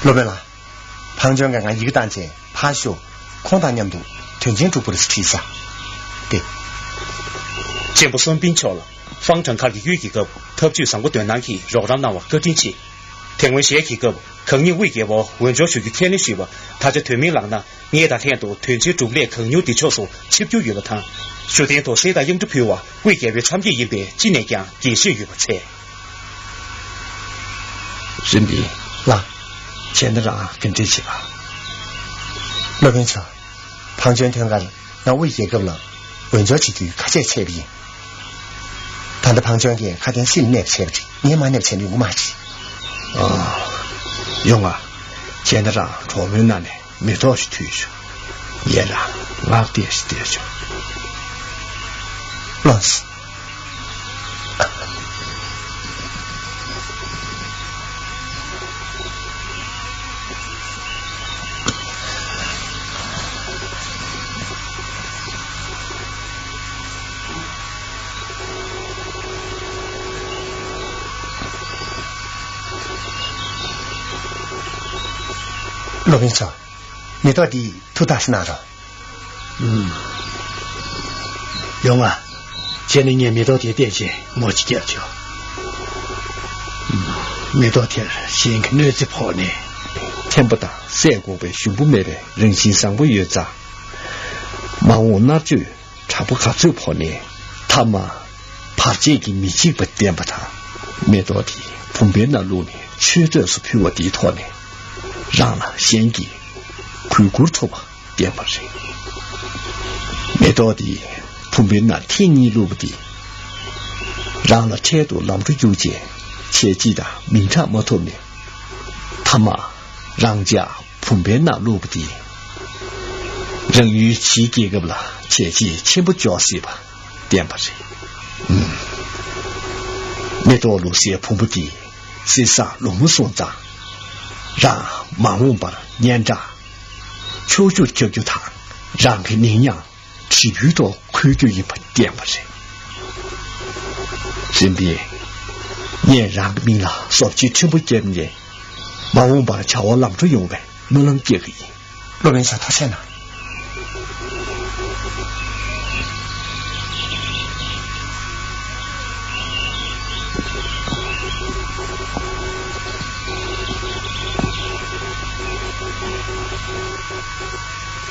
罗贝拉，庞江刚刚一个单子爬学扩大年度推荐主播的是提啥？对，这不算冰巧了。方程卡的语几个，特就上过短南去，绕让那我个定期。听闻写几个，肯定会给我文章属于天的水吧？他就推明朗呢，你大天都推荐主播肯牛的教授，七九月了他。说点多谁大用着票啊？为给为参与一百今年讲也是有个菜。人民，那钱的让跟这起吧。罗宾说，庞江听干，那我一个了，文章几句看这菜比。他的庞江给看点新那菜不的，你买那钱的我买去。啊，用啊，钱的让出门那里没多少推去，也让俺爹是爹去。老师，罗宾说，你到底头大是哪种？用啊。前2年没到天电线，没去解决。没到天先看儿子跑呢，听不到三国被胸不美的人心上不越杂，忙我那就差不卡走跑呢，他妈怕这个米气不点不他，没到底旁边那路呢，确实是陪我地拖呢，让了先给亏股头吧，点不谁，没到底。旁边那天你路不的，让了态度拦住纠结，切记的明察没透呢。他妈让家旁边那路不的，人与其给个不啦，切记千不交谁吧，点不谁。没多路些碰不的，谁啥龙木松扎，让盲目把念着，求求他，让给领养。只遇到亏就一盆点不谁，身边也让个命了，说起听不见的，把我把瞧我拦住用呗，没能接个音。罗宾说他在哪？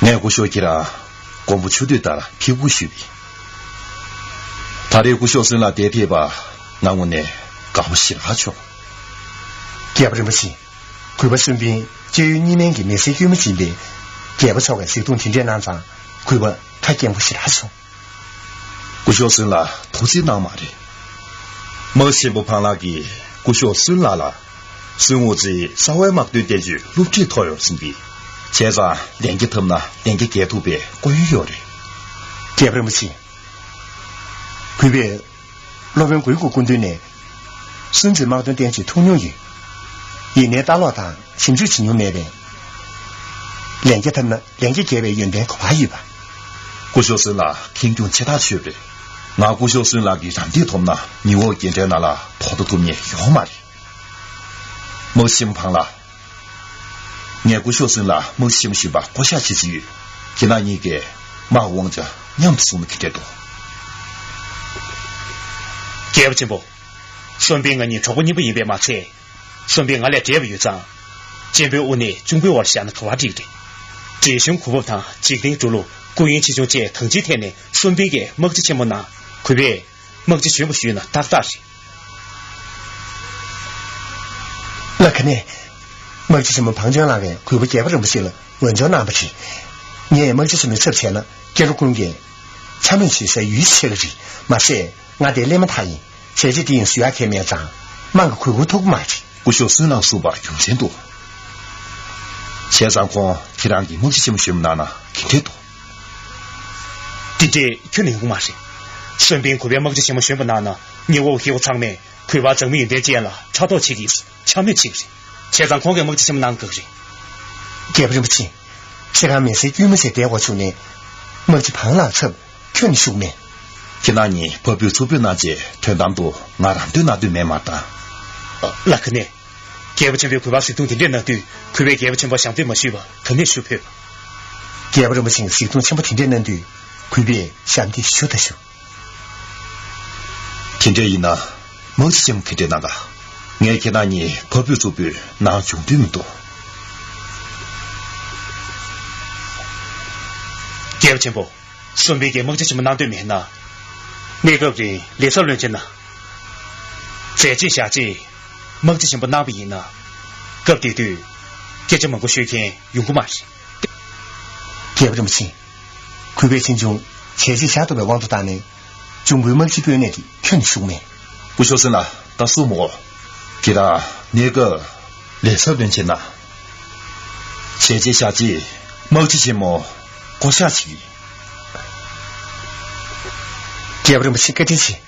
俺个小姐啦。光不球队打了，屁股虚的。他的个小生啦，爹爹吧，那我呢，搞不起下去了。干不这么行，亏不身边就有你们给没谁给我们进的，干不超个谁动听这难长，亏不他干不起下去。个小生啦，都是那嘛的，没钱不胖那个，个小生啦，生活在稍微嘛对点句，路这套样身边。现在连个他们呢，连个街头边关于要的，干不这么起。亏别老兵归国军队呢，甚至矛盾点起通用语，一年打老大，新州青牛那边，连个他们连个街边原点恐怕有吧。古小生啦，听中其他区别，那古小生啦给上地他们呢，你我现在那啦，跑到后面要嘛的，没心胖啦。俺个小生啦，没信不信吧？过下去之余，给那一个马王家娘子送的给多。给不进步，顺便你超过你不一边马车，顺便俺俩这不有账，这边屋内准备我想的头发这的，这胸苦不汤，几根走路，故意其中这腾几天呢，顺便给莫子钱没拿，可别莫子需不需呢？打不打是？那肯定。没去什么庞江那个，亏不干不这么些了，文章拿不起。你也没去什么吃钱了，接着公给，他们去是预期了的，马谁俺得连么答应，这些电需要开面账，满个亏我头买去。我小生郎说吧，有钱多。前3光提两个没去什么学么拿呢，挺太多。弟弟去领工马谁？顺便可别没去什么学不拿呢，你我给我场面，亏把证明点见了，查到起的是，强面起的。前3光给没去什么难个人，干不这么起，谁敢没谁专门些带我出呢？没去胖了车，全收面。今那年保镖出表那些，团当多，俺当对那对没马达。那肯定，给不清别快把水东的热能对，快别给不清把相对没修吧，肯定修配。给不这么清，水东全部停电能对，快别相对修的修。听这一呢，某次节目看这那个，我给那你跑表做表，那兄弟们多。给不清不，顺便给某次节目拿对面呢，那个人列少论斤呢，再接下接，某次节目拿不赢呢，各地对，给这么个学天用过嘛是。给不这么清，快别清中，前期下都被网度打呢，中国某几表内的全书面。不小心了，当数目，给他那个列少论斤呐，前节下节，某次节目。过下去，给不这么清，给这些。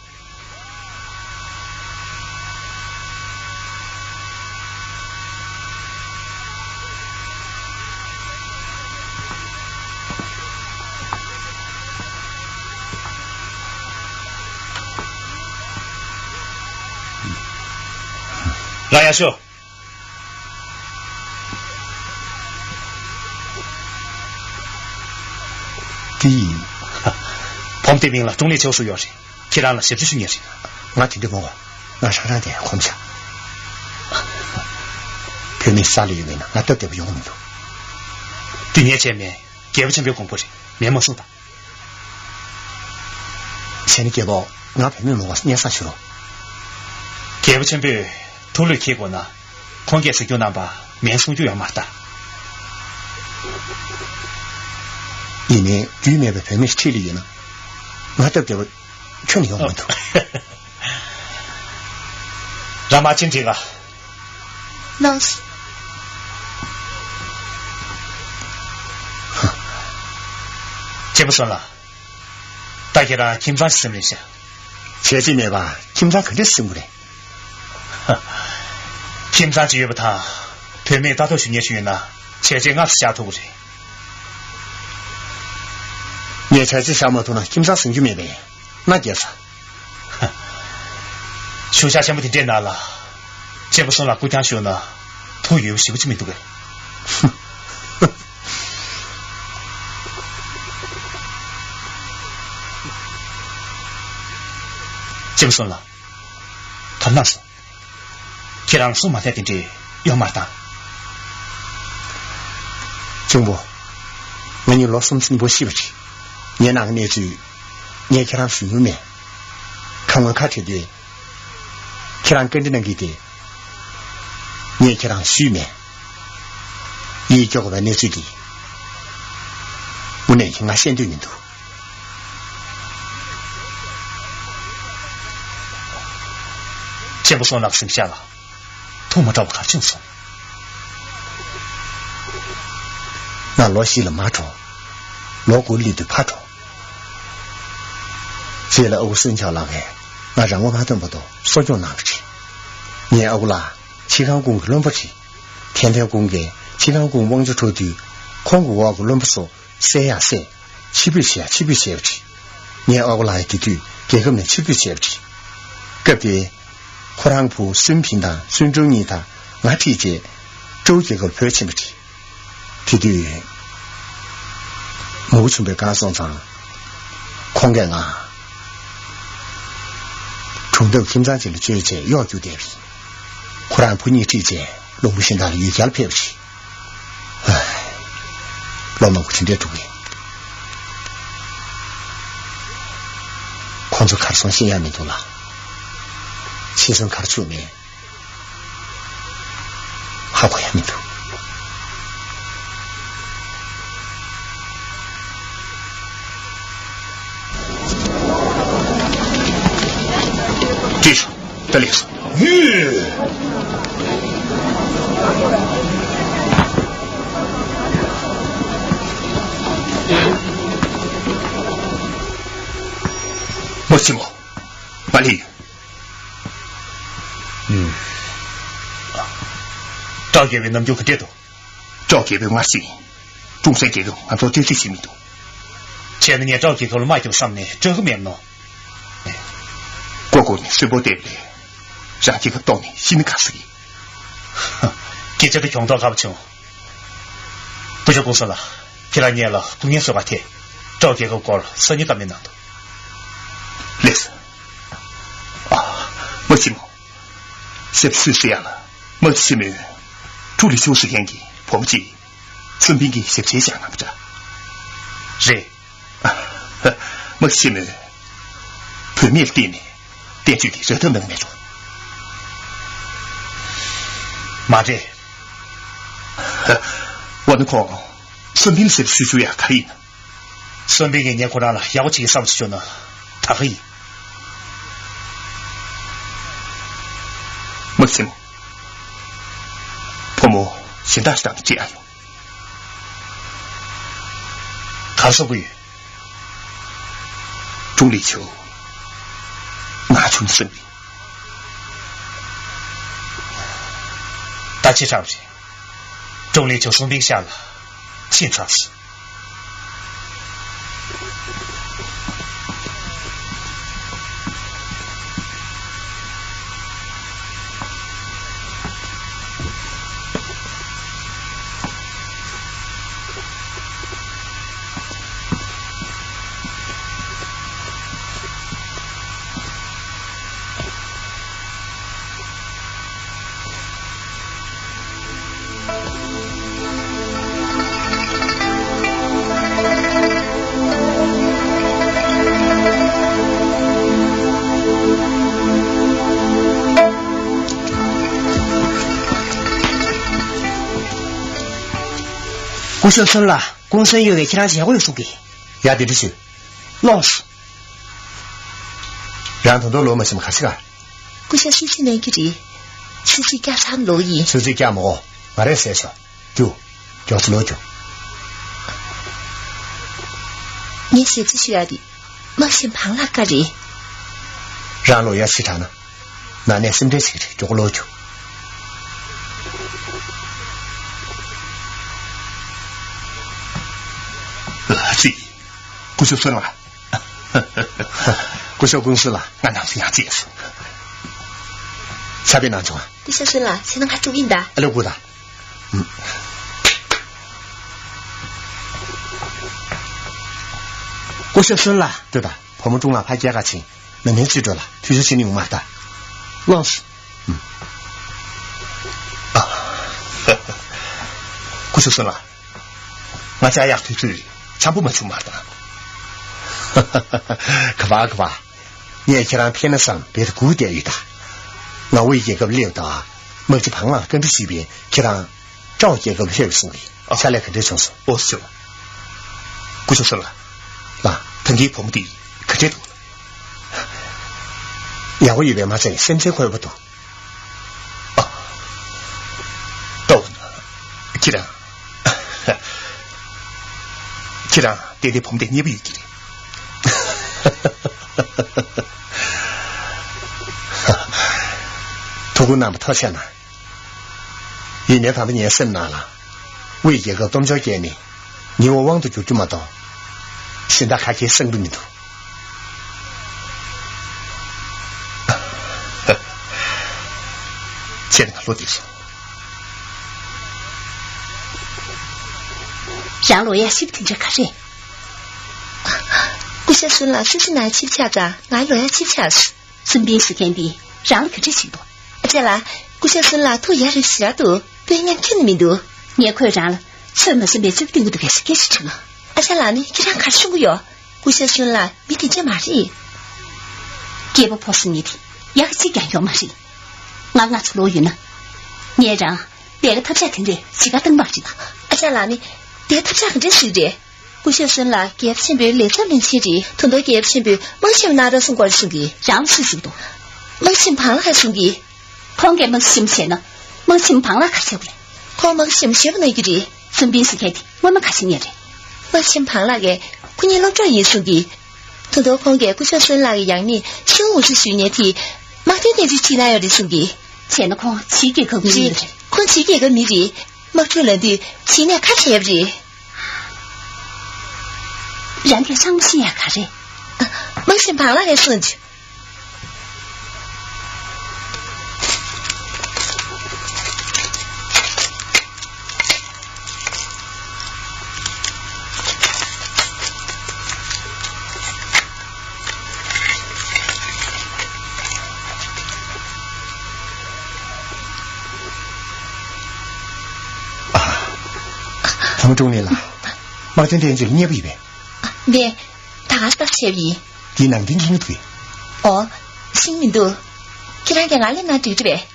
拉亚秀。旁对面了，中立教授要人，提让了谁不是你人？我听得不我，我上上点空不下。平民啥理由呢？我都得不用那么多。对年前面给不清别公布人，面目送的。前你给我，我平民我年啥去了？给不清别头里开过呢，空间是就那把面送就要马的。一年居民被平民是体力呢。我都给我全力用门头，让妈听听啊！老师，这不算了，大家呢，金山是什么人？前几年吧，金山肯定是我的。金山只有不他，平民大多数年轻人呢，前几俺是下头的。年前这小摩托呢，金山生就没呗，那就是。学校全部听见难了，这不说了，国家学呢，土有洗不清没多个。这不说了，他那是，既然数码在定这要买单。中部，我你老孙子你不洗不起。你那个那句，你看他是有面，看我看贴的，看他跟着那个的，你看他虚面，你叫我那句的，我那天我先对面头，先不说那个剩下了，头没找不看正说，那老西了马中，老古里的爬中。接了欧生桥那个，那让我马等不到，说就拿不起。年欧啦，其他工轮不起，天天工给其他工往这抽的，空谷我不轮不说，塞呀塞，起不起啊，起不起不起。年欧啦的对，给个们起不起不起。隔壁火塘铺孙平堂、孙周尼堂，俺这届周杰个拍起不起。这对，我准备干上场，空给啊。冲到金山进的这一届要求点评，忽然不你这届龙不现在又加了赔不起，唉，老农不听这主意，况且看上新亚民族了，其实看出面，还不亚民族。这是这里是。我寂寞，万里。赵给为那么就可这多，赵给为我心，中山给为俺做这些心里头。前年赵给头了买就上呢，这个面呢。过过年水包对不对？让这个道理心里卡死的。给这个穷到搞不清。不就公司了，给他念了工业说话天，找这个高了，10年干没拿到。累死！啊，没寂寞，是不是这样了？没寂寞，助理修饰演技，迫不及，顺便给是不是想啊？不着？是啊，没寂寞，对面店呢，店主的热头能买着。妈这，我能看，顺便是不是也可以呢？顺便给年过上了，要去上不去呢，他可以。没寂寞，婆母现在是让你这样用。他是不语，钟立秋拿出你生命，大气上去，钟立秋生病下了，心肠死。顾小孙了，公司又给其他协会输给，压低的去，老实。让同都罗么什么开始啊？顾小孙现在个里，自己干啥罗伊？自己干么？我来写说，就是罗酒。你写字学的，没心旁了个里。让罗要西茶呢，那年身体写的就罗酒。是，顾小孙了，顾小公司了，俺当时也解释。下边哪种啊？顾小孙了，才能还注意的。六姑的，顾小孙了，对的，婆母中了拍加个钱，明天记住了，提出心里买的。老实。顾小孙了，我家也推出。全部没出马的，可吧，你也既然偏得上，别的古典语的，我为一个领导，没去旁了，跟着西边，其他找一个票送的，下来肯定成熟。我是顾小孙了，那腾给婆母的可这多了，两位一边嘛这身体会不多，到呢，既然爹爹碰的你不有劲，图个那么掏钱呢？一年他们年生拿了，为一个东郊给你我望的就这么多，现在还可以生着你头。现在落地说。让罗也许不听这个人。顾小孙了，是哪去掐子？哪罗也去掐死？身边是天地，让可这许多。这啦，顾小孙了，土也是许多，对人看的没多。你也快让了，什么身边这个地方都开始成了。这啦呢，给人看什么哟？顾小孙了，没听见嘛人？给不破是你的，也是干要嘛人？俺出罗云呢，你也让别个他家听着，自家等嘛人？这啦呢？爹他家很真实的，顾小孙了，给前辈来这门钱的，同到给前辈梦想拿到送过来送的，让是许多，梦想旁了还送的，看给梦想钱呢，梦想旁了还收不来，看梦想不那个的，身边是开的，我们看是你的，梦想旁了个，姑娘老专业送的，同到看给顾小孙了个样呢，小50年的，马天天就起来要的送的，钱的看7个米的，看7个米的。没出来的，现在看起来不是？人家上不起呀，看着，没身旁了还送去。他们中来了，马天天就捏不一呗。对，他还是个小姨。你能听清楚？哦，新民都，给他给哪里拿对着呗？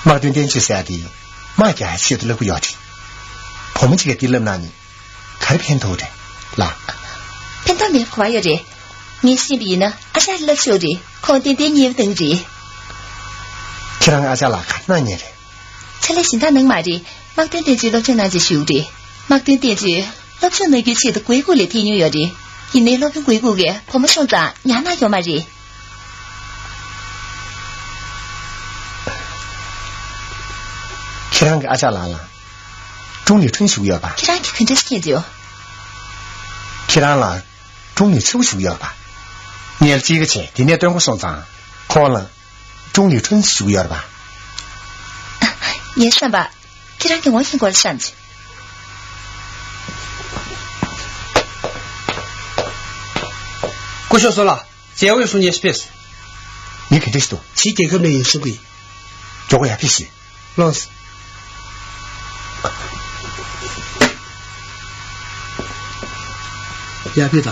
马天天去啥的，马家还写的那个要紧。我们这个地人那里，开偏头的，啦。偏头没花要的，你心里呢？阿下了晓得，看点点你等着。去让阿家拉看那年的。才来现在能买的，马天天就老在那就修的，马天天就老在那个写的鬼谷来听要的，因为老跟鬼谷的，我们上早伢那要买的。去让给阿家拉了。中年春修要吧？去让去看这些就。去让了，中年秋修要吧？年几个钱，今天端午上涨，可能中年春修要吧？也算吧，去让给我先过上去。郭小说了，结尾说你是别说，你肯定是多，去给个没是鬼，叫我也必须。老师。也别的。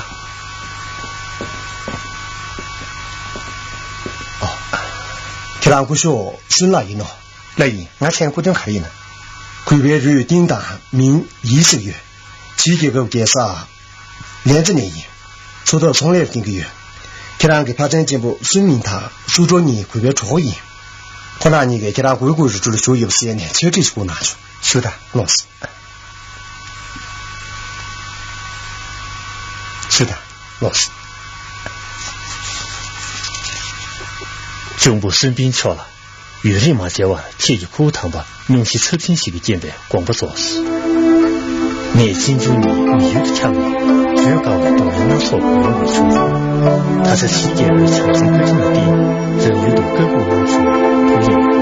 哦，提拉古说孙老人咯，来人，俺前古点开呢，魁别日叮当明20月，几个介绍连着年夜，做到从来定个月，提拉给发展进步，孙明他苏州你魁别出演，后来你给提拉回国日做的学业时间呢，其实这是我拿出，是的，老师。是的，老师。中部生病巧了，有人马接完，切一口汤吧，弄起抽清洗的简单，光不着事。年轻中年没有的强烈，主要搞动人的错不能为出发。他是期间为强身个人的电影，人有的各国人出不演。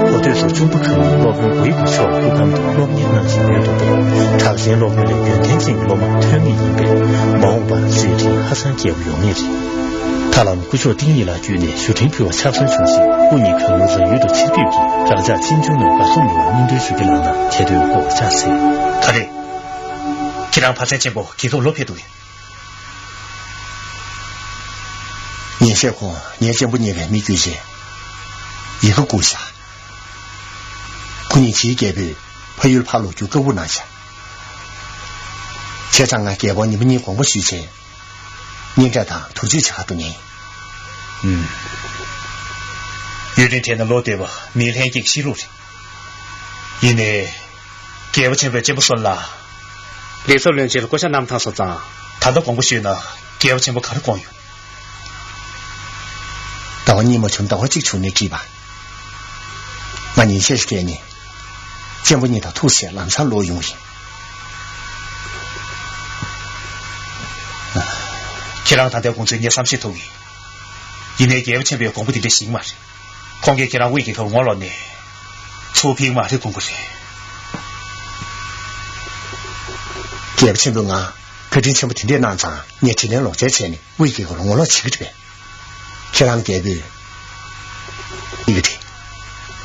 我对说中不可能老跟鬼谷桥不敢多老年人是没有的，他先老跟来原天进老嘛推理一遍，忙完水里还算给不用的。他让古学定义了局内学成票恰分重新，不你可能人有的起对比，让家金中能把送入面对水的人呢，才对国家谁？他的，这让发展进步给到老偏多。年些空，年些不年个没决心，一个国家。不年期改变，朋友怕路就购物拿下。现在俺改变你们你广播需求，应该当投资其他多年。有人天的老对吧？明天给西路的，因为改不前边接不顺了。那时候连接了国家南塘所长，他的广播学呢，改不前边看的光用。到我你们从到我这处那几吧，那你现是给你。见不你的吐血浪上罗永义，去让他的工作也30头的，因为给不前边公布的新嘛，光给让委给头我了呢，出品嘛的公布的，给不前边啊，可真全部听的难长，你今天老在前呢，委给头我了7个这边，去让给的一个天，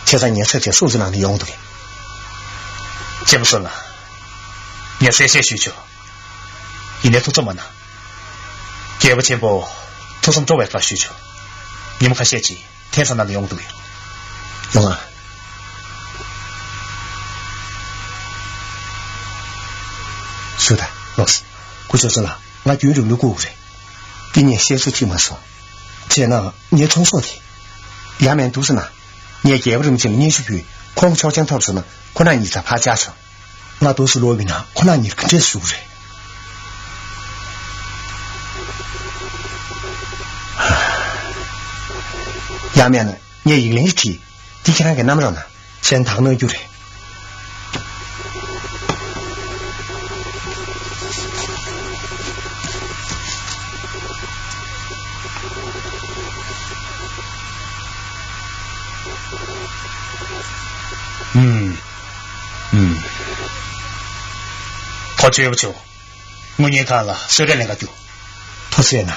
现在你设计数字上的用的。接不顺了，你这些需求，一年都这么难，给不前部都从周外发需求，你们看写起天上那里用对，用啊，是的，老师，我就是了，俺军人的过人，给你写出题目说，这呢你从说题，下面都是呢，你也给不这么进你去比。光朝前头子呢，可能你在爬家上，那都是罗宾啊，可能你跟这熟人。下面呢，你一零一题，第几天给那么着呢？先堂能有的。他绝不求，我眼看了，虽然两个丢，他是哪？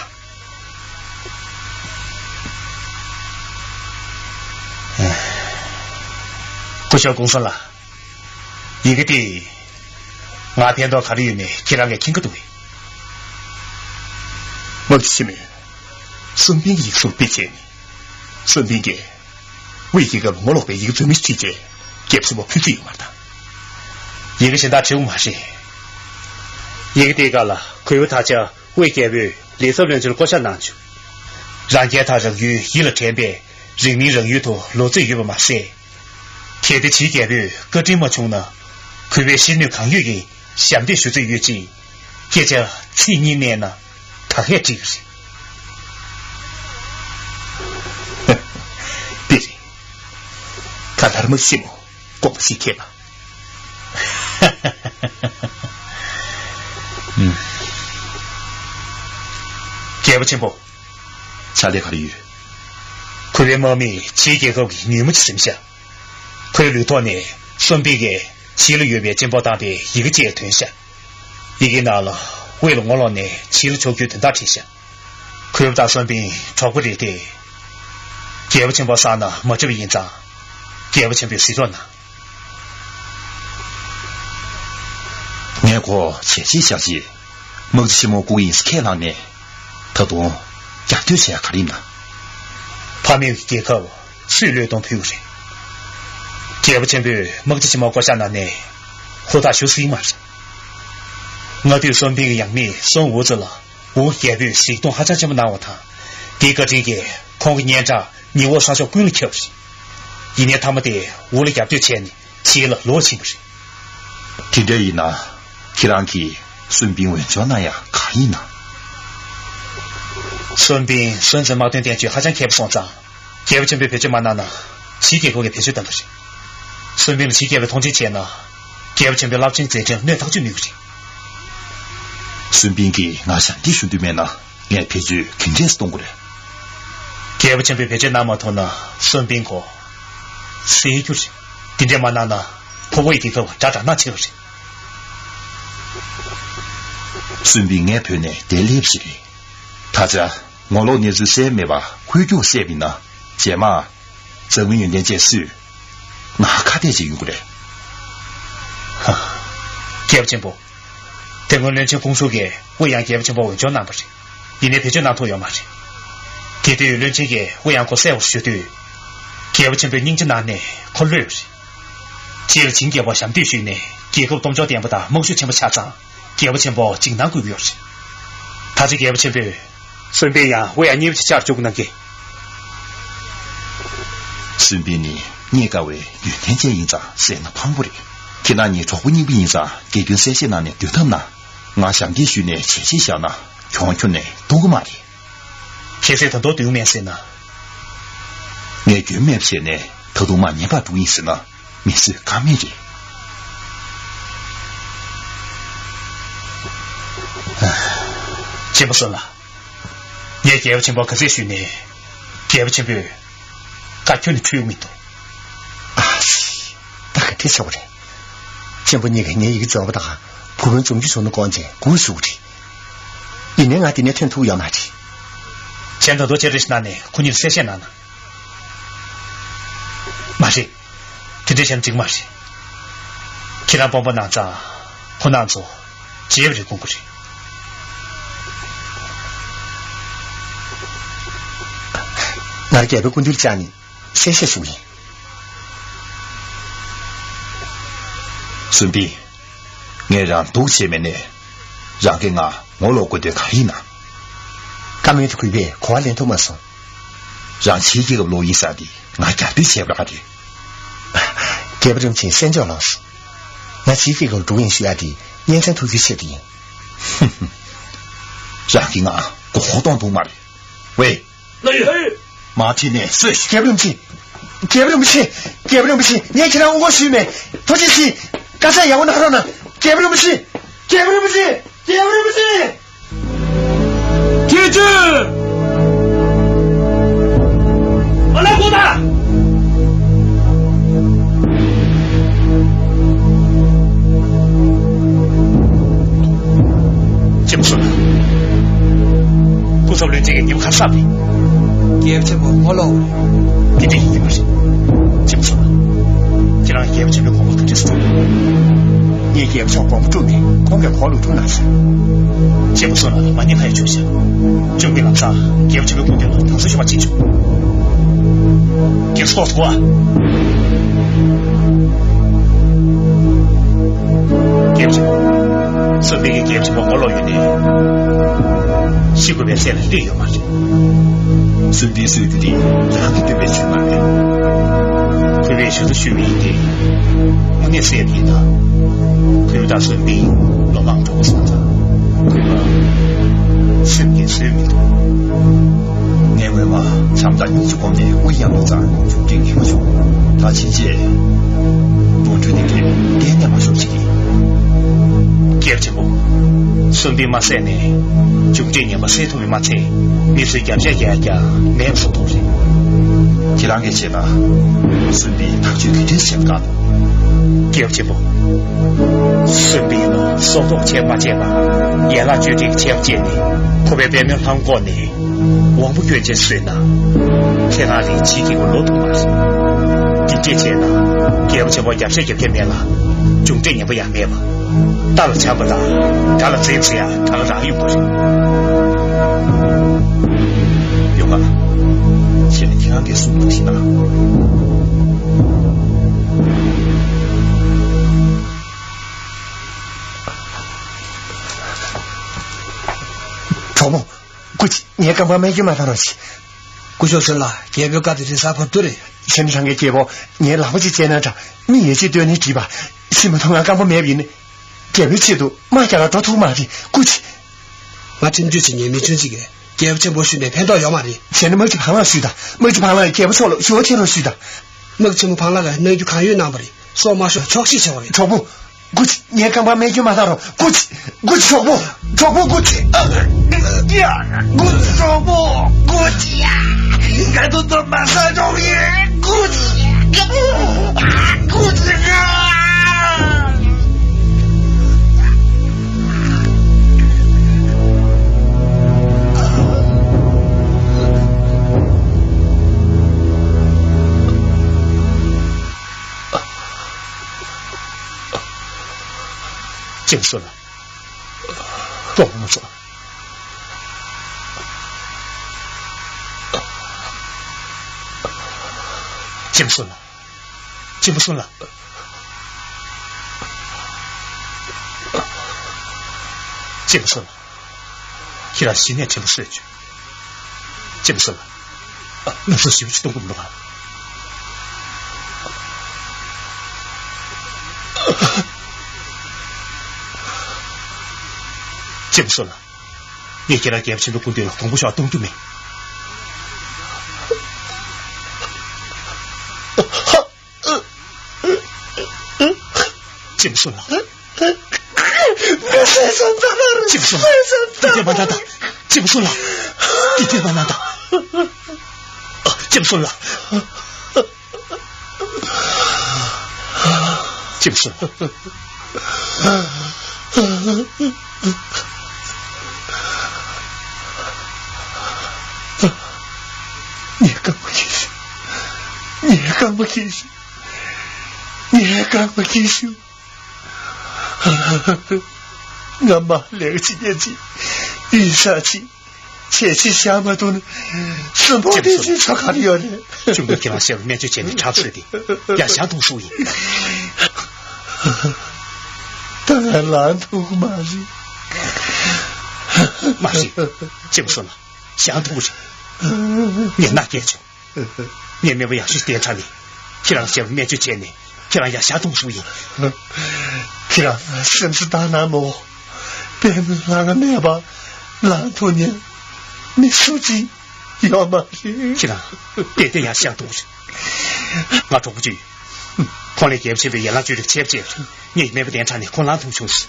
不需要公司了，一个的我偏到考虑呢，既然给听个对，我的心里顺便一送别见你，顺便给为一个我老辈一个最美世界，也不是我配对嘛的。一个是他只有嘛是，一个的个了，可有他家为改变绿色人群国家难处，让给他人与一了天边，人民人与头落最有嘛是，天的起改变各这么穷呢，可为新女抗越的相对学最越紧，也叫7年呢，他还这个是。别人看他们羡慕，光不西天了。改不清不？查理考虑，可为猫咪起改后女木形象，可以留多年，顺便给起了月边金宝大边一个节吞下，一个拿了为了我老年起了秋菊吞大天下，可以打顺便超过这点，改不清不啥呢？没这个印章，改不清别谁说呢？俺国前期消息，某期末故意是开朗呢，他都亚丢些卡里呢。他们结构水流动漂人，改不清别某期末国家那呢，和他修水嘛是。我对顺便的样面送屋子了，我改变行动还在这么拿我他，第一个这个看个年长，你我上学滚了跳去，一年他们的屋里也不钱呢，起了罗情不是。听这一呢。提上去顺便问叫那样可以呢？顺便孙子矛盾点就好像开不上账，开不清被赔钱嘛那呢？起给我给赔钱等不是？顺便的起给了通缉钱呢，开不清被老金在这那早就没有钱。顺便给俺兄弟兄弟们呢，俺赔钱肯定是动过来。开不清被赔钱那么多呢，顺便过，谁就是？顶着嘛那呢？可我一定给渣那去了是。顺便俺陪呢得练皮的，他这我老年是3没吧，回家3名呢，姐嘛，这文有点结束，哪卡得就用过来？哈，改不清不？等我年轻公书给我养改不清不文教难不是？一年陪着那头要嘛是？给对年轻给我养过3、50学对，改不清被人家难呢，可累是。接了情给我相对学呢，结果东郊点不大，某些钱不掐账。改不清不经常规表示，他这改不清不，顺便呀，我也你们家就不能给。顺便呢，你个位原天见印章谁能帮不了？听那你做婚姻的印章，给跟3些那呢丢他们呐，俺想地区呢前些小呢，全呢都个嘛的。现在很多都有面试呢，俺原面些呢，他都嘛年把主意是呢，面试干面的。这不顺了，你也改不清不可这许呢，改不清不，感觉你吹有没多。那肯定是我的，见不你个年一个找不大，普通中级说的关键古数的，一年俺的那天土要哪去？前头都接着是哪呢？可你实现哪呢？马是，这前真马是，既然帮不难做，不难做，接不着公过去。那改变工作的家人，3些输赢。顺便，俺让都前面呢，让给我老国的可以呢。咱们就可以跨年都没送，让7几个罗伊山的，俺绝对写不了的。改不成请3教老师，那7几个主任学校的，眼前头就写的。哼哼，让给我活动都嘛的。喂，马天呢？是改不起，改不起，改不起！你看到我兄妹，不进去，刚才也我拿到呢，改不起，改不起，改不起！铁军，我来过的。这么说呢？不说了，这个你们看啥的？也不清楚我老你这一定不是，这么说呢？就让也不这边广播通知是中，你也不晓广播中的，光给跑路中那是。节目说了，晚年还要休息，准备làm sao，也不这边公掉了，同时就把记住，给说错啊。给不起，顺便给不起我老远的，西瓜边塞了6月嘛去，顺便随个的，哪个对面去买的？对面就是去民的，我那是也比的，可有打顺便老忙着啥子，可吧，顺便随便的。因为嘛，他们在民族方面不一样的站，就更英雄，他亲戚，不准你给点点嘛手机。给不不，顺便嘛塞呢，就这年嘛塞头的嘛塞，你是讲些讲讲，没有手头的。其他给钱了，顺便他就给这钱干的。给不不，顺便了，手头钱吧钱吧，也那决定钱不钱呢，可别别没谈过呢，我不愿见谁呢，在那里起给我老头嘛是，你这钱呢，给不起我也是也给面了，就这年不也面吧。打了钱不打，干了这次呀，他了啥用不是？有吗？现在听俺给送东西呢。赵梦，估计你也赶快买酒买到了去。顾小生啦，也不要搞这些啥破对嘞。现在上给结果，你也拿不起艰难着，你也去对你几把，什么同样赶快买病呢？这边气度，马家了到土马的，估计我真就是年没真几个，也不见我训练偏到要嘛的。现在没去胖了水的，没去胖了也不错了，昨天了水的。没去么胖了个，那就看越南不的，说嘛说超细小的。赵布，估计你也赶快买酒买到了，估计赵布，估计呀，估计赵布，估计呀，应该都他妈3种人，估计啊。结束了，不我们说，结束了，结束了，结束了，现在新年结不睡去，结束了，那是休息都不能了。结不说了，你给他给不起的工队了，公不需要东对没？结不说了，结不说了，地铁往哪打？结不说了，地铁往哪打？结不说了，结不说了。你也干不继续，你也干不继续，你也干不继续。俺妈2个几年级，遇上去，前期下么都能，什么的去查卡里了的，就你给他写面就见你查出的，也相同输赢。当然蓝图嘛是，马是，这么说呢，相同是。你哪解决？你没为要去电厂里，去让小面就见你，去让也相同输赢。去让甚至打那么，别那个面吧，蓝图呢，你手机要么去让别的也相同是，我做不住。可能也不是为也让觉得接不接，你没不电厂里可蓝图就是。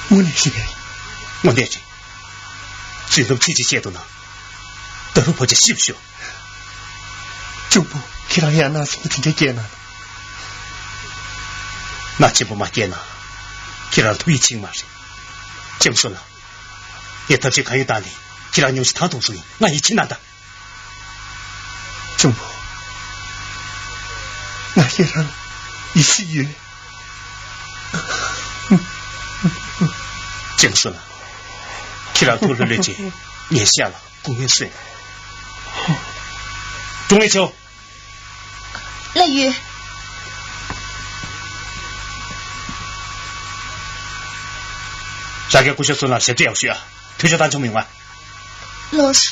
我那是我那是，最终推进阶段呢，德鲁婆这需不需要？就不给他演那什么直接见了，那就不嘛见了，给他推进嘛是，这么说呢，也特别看有道理，给他牛是他读书人，那一起难的。中国，那些人一起约。就是了，去了头日日节，年下了公元岁。钟立秋，来雨。啥个顾小孙了？写这样学啊？推销单聪明完。老师。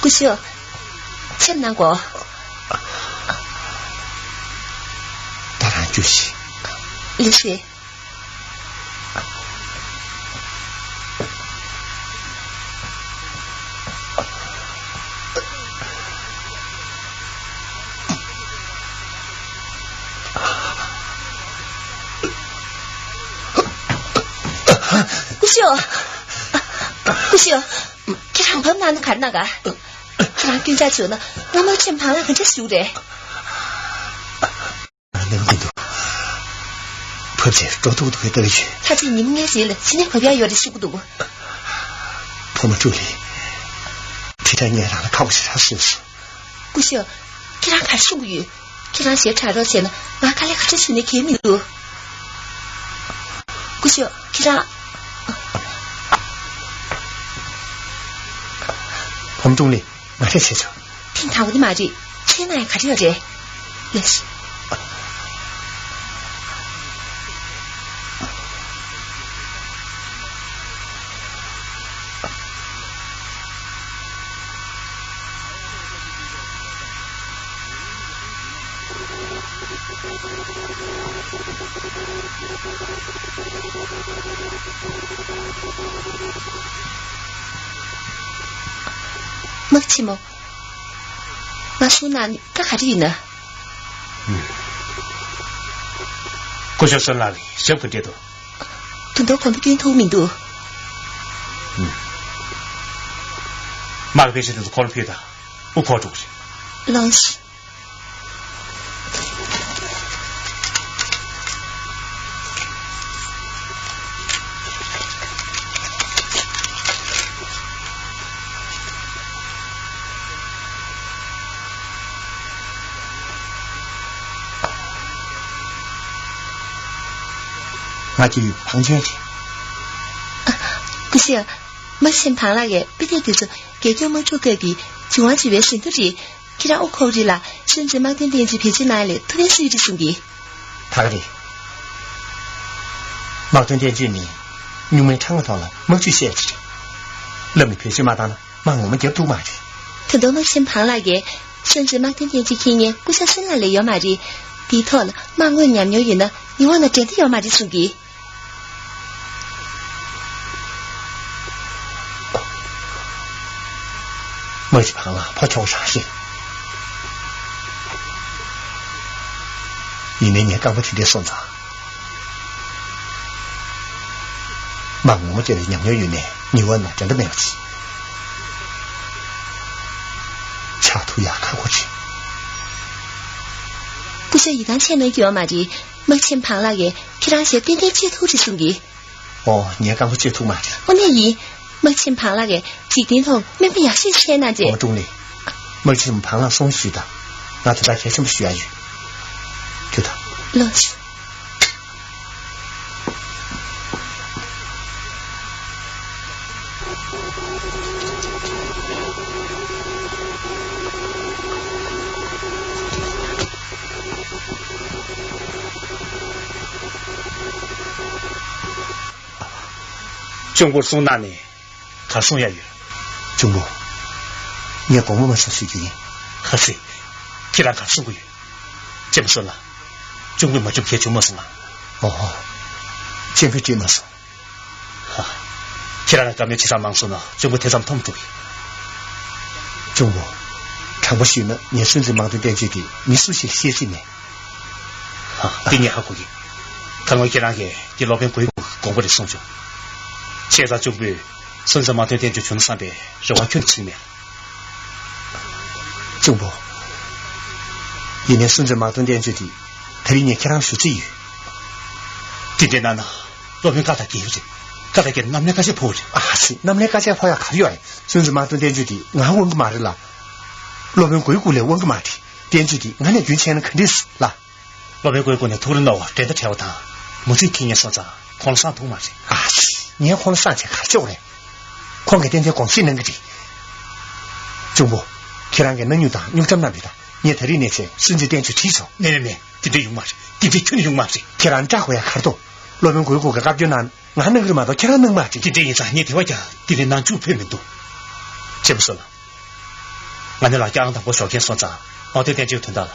不秀，真难过。当然就是。李水。不秀，不秀，这长棚哪能看那个？让军家说呢，我们前旁很这修的。能听到，婆姐找多都会得去。他这你们也写了，今天旁边有的修不多。婆们助理，这点年让他看不起他试试。不行，给他看手语，给他写查着钱呢，我看来还是兄弟开明多。不行，给他。婆们助理。马上写着。听他我的妈的，现在看着这，也是。没起么？我说那你干啥子呢？顾小孙那里小分这多。等到看不见透明多。马个平时都是考了别的，不考住去。老师。我就旁边去。不是，我先旁那个，别的就是给叫我做隔壁，就往这边省头的，给他我考虑了，甚至买点电子片去买了，特别是有的兄弟。他的，矛盾电锯呢，你们尝到了，没去写的，那么片去买单了，那我们就都买的。他到我先旁那个，甚至买点电子片呢，不像生来了要买的，低头了，买我娘牛人呢，你往那真的要买的兄弟。没去旁了，跑瞧啥事？你那年刚不听的孙子，忙我们这里娘家园呢，你问了真的没有去，恰图牙看过去。不晓一旦前能叫嘛的，没钱旁了个，去让些点点接头的兄弟。哦，你也刚不接头嘛的？我那里没钱旁了个，几点钟没必要些钱那的。我中里没钱旁了送去的，那他白天什么需要有？就他。老师。中国送哪呢？他送下去了。中国，你要跟我们说水晶，还是既然他送过去，这么说了，中国嘛就别就没送了。哦，减肥这么说。哈，既然咱们去上忙送了，中国提上痛主意。中国，常不许呢，你孙子忙着点这的，你熟悉写信呢？啊，对你还可以。看我既然给你老板归国公布的送去。现在准备孙子忙着点就群上边是完全的清面。中国，一年孙子忙着点这的，他比你开上数字有。今天呢，老板刚才给的，刚才给咱们那些破的啊，是咱们那些跑要看远，孙子忙着点这的，俺问个嘛的了，老板归国来问个嘛的，点这的，俺那捐钱的肯定是啦。老板归国呢，突然闹啊，真的跳堂，没谁听见说啥，狂了上头嘛的。啊，是。你也慌了上去看叫嘞，狂给点点广西那个的，中国，突然给能牛打牛这么那边的，你特地那些甚至点去提手，没，今天用嘛的，今天全用嘛的，突然这回也看到，老板归国个感觉难，俺那个嘛都突然能嘛的，今天一场你听我讲，今天难就配人多，这不说了，俺那老家让他我小天说啥，毛点点就吞到了，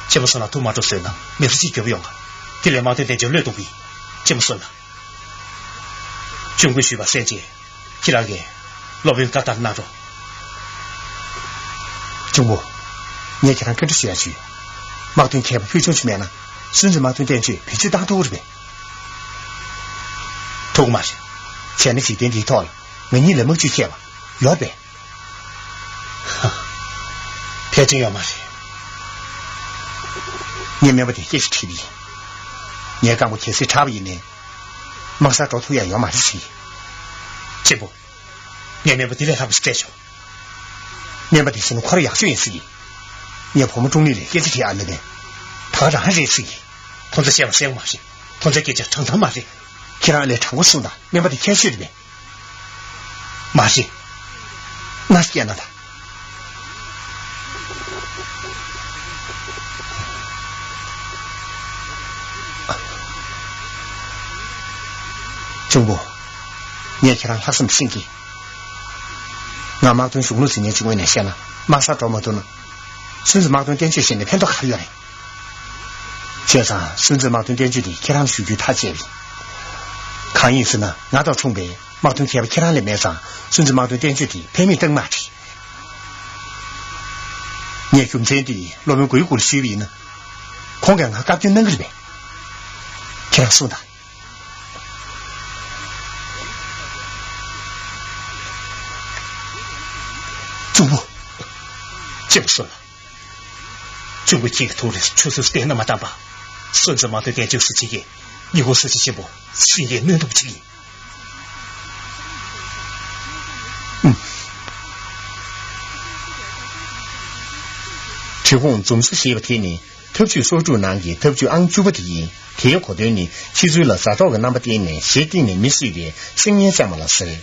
这不说了，头马做事呢，没事情就不用了，今天毛点点就略多比，这么说了。中国需把三节，其他给老兵疙瘩拿着。中国，你也经常跟着下去，矛盾开不非常去面了，甚至矛盾点去脾气大多了呗。偷嘛去，前的几点地到了，我你能不能去开吧？要呗。哈，偏真要嘛去，你明白的也是体力，你也干过天水差不多呢。马上找土也要嘛事，这不，你明白的还不是这种，明白的是快了养训事业，你我们中里的也是挺安的呢，他这还是事业，同志写了三嘛事，同志给这成堂嘛事，既然来常我送的，明白的天虚里面，嘛事，那是这样的。中国，你也看他什么性格？俺马顿雄鹿今年就为你写了，马上找马顿了，甚至马顿电锯现在偏到还远嘞。加上甚至马顿电锯的其他数据他接的，看意思呢，俺到从北马顿贴不其他里面上，甚至马顿电锯的偏面登马的，你也用这的我们鬼谷的虚伪呢，空干他感觉那个里边，其他说的。中国，这么说了，中国这个土人确实是点那么大吧？孙子忙的点就是这些，以后事情行不？心也能动不起。提供总是写不天呢，特别说住难的，特别安住不的，天可对呢，其中了啥找个那么点呢？写定的没事的，新年什么了事？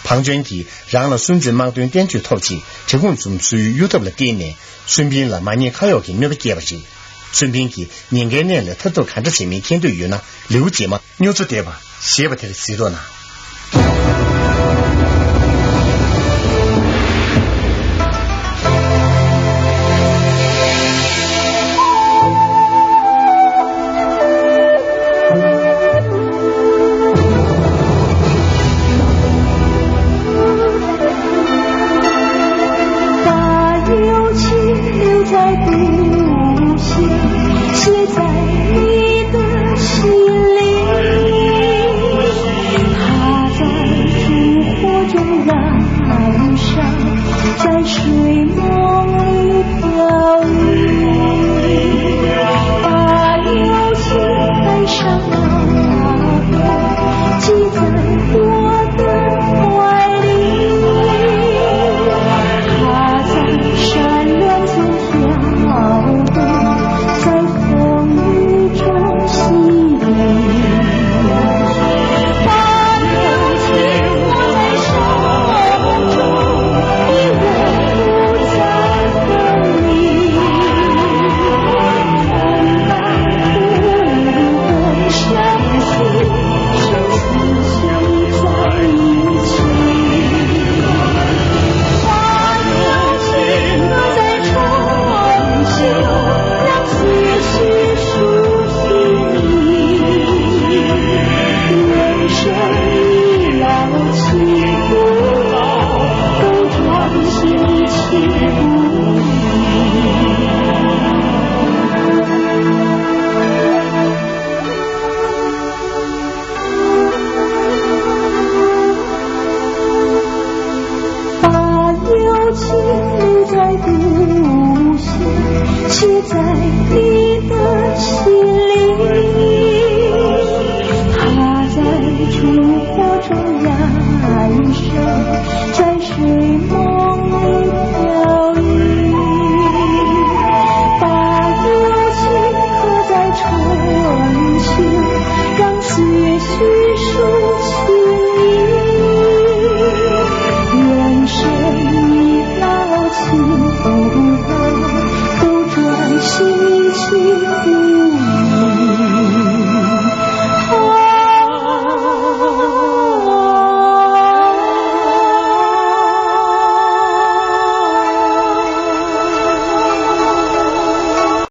庞涓的让了孙子矛盾点去透气，提供总属于有的了点呢，顺便了马年还要给那个结不起，顺便给年该年了，他都看着前面天对有呢，了解嘛，牛子对吧？写不得的许多呢。水墨